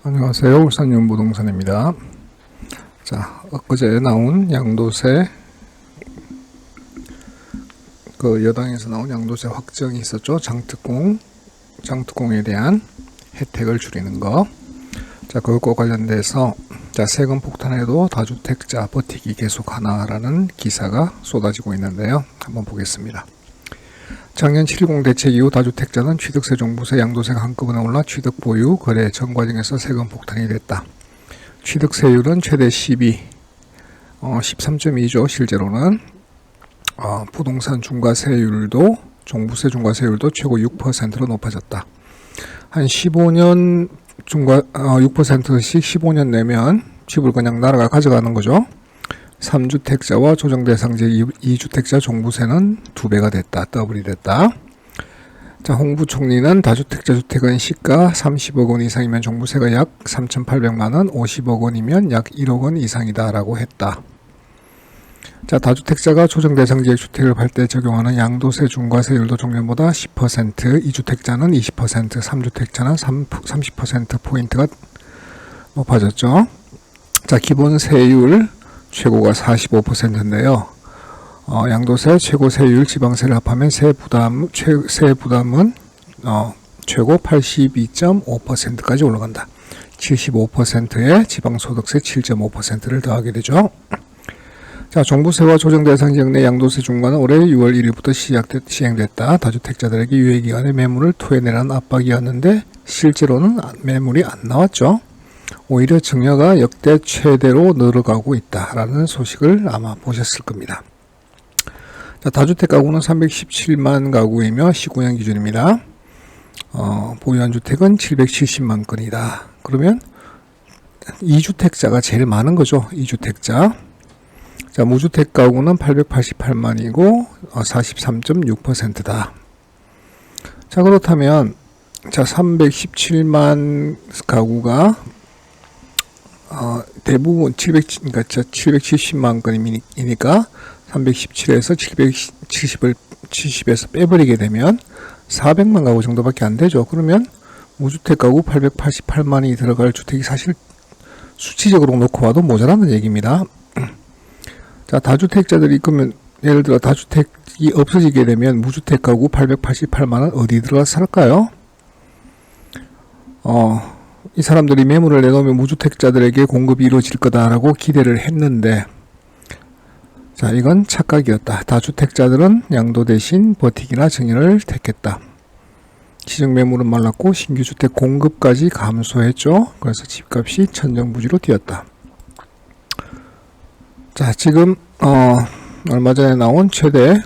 안녕하세요. 울산윤부동산입니다. 자, 엊그제 나온 양도세, 여당에서 나온 양도세 확정이 있었죠. 장특공에 대한 혜택을 줄이는 거. 자, 그것과 관련돼서, 자, 세금 폭탄에도 다주택자 버티기 계속하나라는 기사가 쏟아지고 있는데요. 한번 보겠습니다. 작년 7.10 대책 이후 다주택자는 취득세, 종부세, 양도세가 한꺼번에 올라 취득, 보유, 거래 전 과정에서 세금 폭탄이 됐다. 취득세율은 최대 13.2죠. 실제로는 부동산 중과세율도, 종부세 중과세율도 최고 6%로 높아졌다. 한 15년 6%씩 15년 내면 집을 그냥 나라가 가져가는 거죠. 3주택자와 조정대상제 2주택자 종부세는 2배가 됐다. 더블이 됐다. 자, 홍 부총리는 다주택자 주택은 시가 30억 원 이상이면 종부세가 약 3,800만 원, 50억 원이면 약 1억 원 이상이다 라고 했다. 자, 다주택자가 조정대상지역 주택을 팔 때 적용하는 양도세 중과세율도 종전보다 10%, 2주택자는 20%, 3주택자는 30%포인트가 높아졌죠. 자, 기본 세율 최고가 45%인데요. 양도세, 최고 세율, 지방세를 합하면 세 부담은 최고 82.5%까지 올라간다. 75%에 지방소득세 7.5%를 더하게 되죠. 자, 종부세와 조정대상지역 내 양도세 중과는 올해 6월 1일부터 시행됐다. 다주택자들에게 유예기간에 매물을 토해내라는 압박이었는데 실제로는 매물이 안 나왔죠. 오히려 증여가 역대 최대로 늘어가고 있다라는 소식을 아마 보셨을 겁니다. 자, 다주택 가구는 317만 가구이며 19년 기준입니다. 보유한 주택은 770만 건이다. 그러면 2주택자가 제일 많은 거죠. 2주택자. 자, 무주택 가구는 888만이고 43.6%다. 자, 그렇다면 자, 317만 가구가 대부분 770만 건이니까 317에서 70에서 빼버리게 되면 400만 가구 정도밖에 안 되죠. 그러면 무주택 가구 888만이 들어갈 주택이 사실 수치적으로 놓고 봐도 모자라는 얘기입니다. 자, 다주택자들이 그러면 예를 들어 다주택이 없어지게 되면 무주택 가구 888만은 어디 들어가 살까요? 이 사람들이 매물을 내놓으면 무주택자들에게 공급이 이루어질 거다라고 기대를 했는데, 자, 이건 착각이었다. 다주택자들은 양도 대신 버티기나 증여를 택했다. 시정 매물은 말랐고 신규 주택 공급까지 감소했죠. 그래서 집값이 천정부지로 뛰었다. 자, 지금 얼마 전에 나온 최대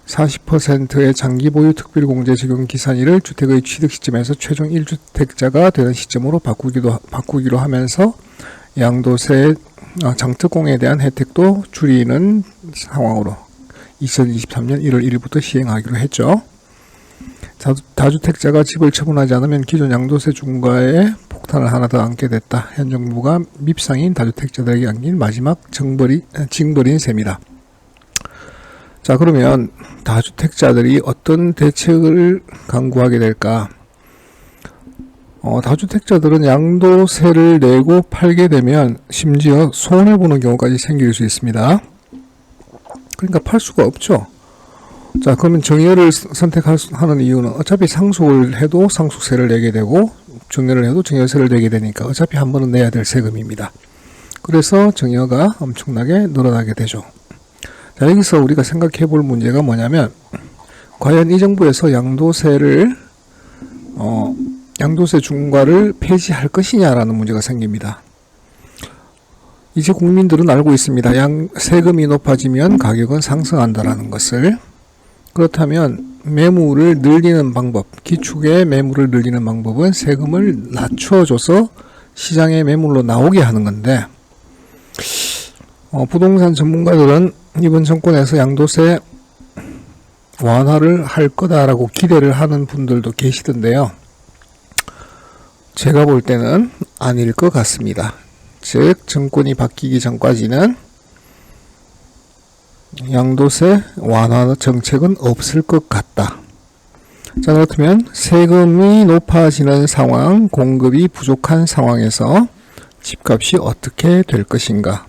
40%의 장기 보유 특별공제 적용 기산일을 주택의 취득 시점에서 최종 1주택자가 되는 시점으로 바꾸기로 하면서 양도세 장특공에 대한 혜택도 줄이는 상황으로 2023년 1월 1일부터 시행하기로 했죠. 다주택자가 집을 처분하지 않으면 기존 양도세 중과에 폭탄을 하나 더 안게 됐다. 현 정부가 밉상인 다주택자들에게 안긴 마지막 징벌인 셈이다. 자, 그러면 다주택자들이 어떤 대책을 강구하게 될까? 다주택자들은 양도세를 내고 팔게 되면 심지어 손해보는 경우까지 생길 수 있습니다. 그러니까 팔 수가 없죠. 자, 그러면 증여를 선택하는 이유는 어차피 상속을 해도 상속세를 내게 되고 증여를 해도 증여세를 내게 되니까 어차피 한 번은 내야 될 세금입니다. 그래서 증여가 엄청나게 늘어나게 되죠. 자, 여기서 우리가 생각해 볼 문제가 뭐냐면 과연 이 정부에서 양도세 중과를 폐지할 것이냐라는 문제가 생깁니다. 이제 국민들은 알고 있습니다. 세금이 높아지면 가격은 상승한다라는 것을. 그렇다면 매물을 늘리는 방법, 기축의 매물을 늘리는 방법은 세금을 낮춰줘서 시장의 매물로 나오게 하는 건데, 부동산 전문가들은 이번 정권에서 양도세 완화를 할 거다라고 기대를 하는 분들도 계시던데요. 제가 볼 때는 아닐 것 같습니다. 즉, 정권이 바뀌기 전까지는 양도세 완화 정책은 없을 것 같다. 자, 그렇다면 세금이 높아지는 상황, 공급이 부족한 상황에서 집값이 어떻게 될 것인가?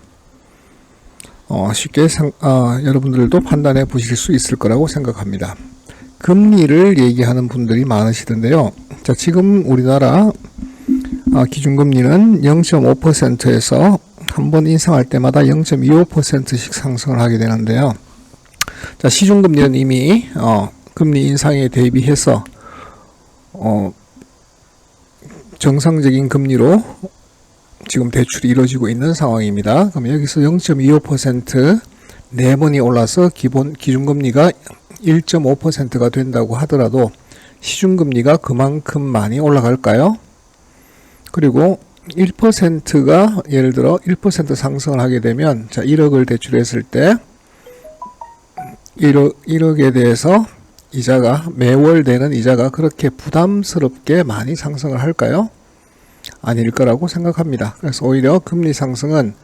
쉽게 여러분들도 판단해 보실 수 있을 거라고 생각합니다. 금리를 얘기하는 분들이 많으시던데요. 자, 지금 우리나라 기준금리는 0.5%에서 한 번 인상할 때마다 0.25%씩 상승을 하게 되는데요. 자, 시중금리는 이미 금리 인상에 대비해서 정상적인 금리로 지금 대출이 이루어지고 있는 상황입니다. 그럼 여기서 0.25% 4번이 올라서 기준금리가 1.5%가 된다고 하더라도 시중금리가 그만큼 많이 올라갈까요? 그리고 1%가 예를 들어 1% 상승을 하게 되면, 자, 1억을 대출했을 때 1억에 대해서 이자가 매월 내는 이자가 그렇게 부담스럽게 많이 상승을 할까요? 아닐 거라고 생각합니다. 그래서 오히려 금리 상승은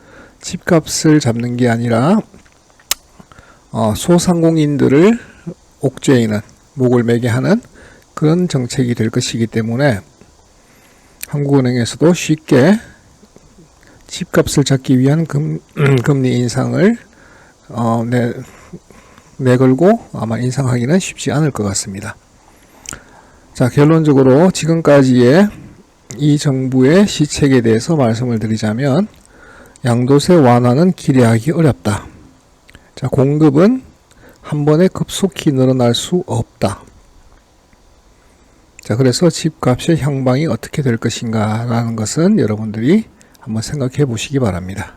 집값을 잡는 게 아니라 소상공인들을 옥죄이는, 목을 매게 하는 그런 정책이 될 것이기 때문에 한국은행에서도 쉽게 집값을 잡기 위한 금리 인상을 내걸고 아마 인상하기는 쉽지 않을 것 같습니다. 자, 결론적으로 지금까지의 이 정부의 시책에 대해서 말씀을 드리자면, 양도세 완화는 기대하기 어렵다. 자, 공급은 한 번에 급속히 늘어날 수 없다. 자, 그래서 집값의 향방이 어떻게 될 것인가 라는 것은 여러분들이 한번 생각해 보시기 바랍니다.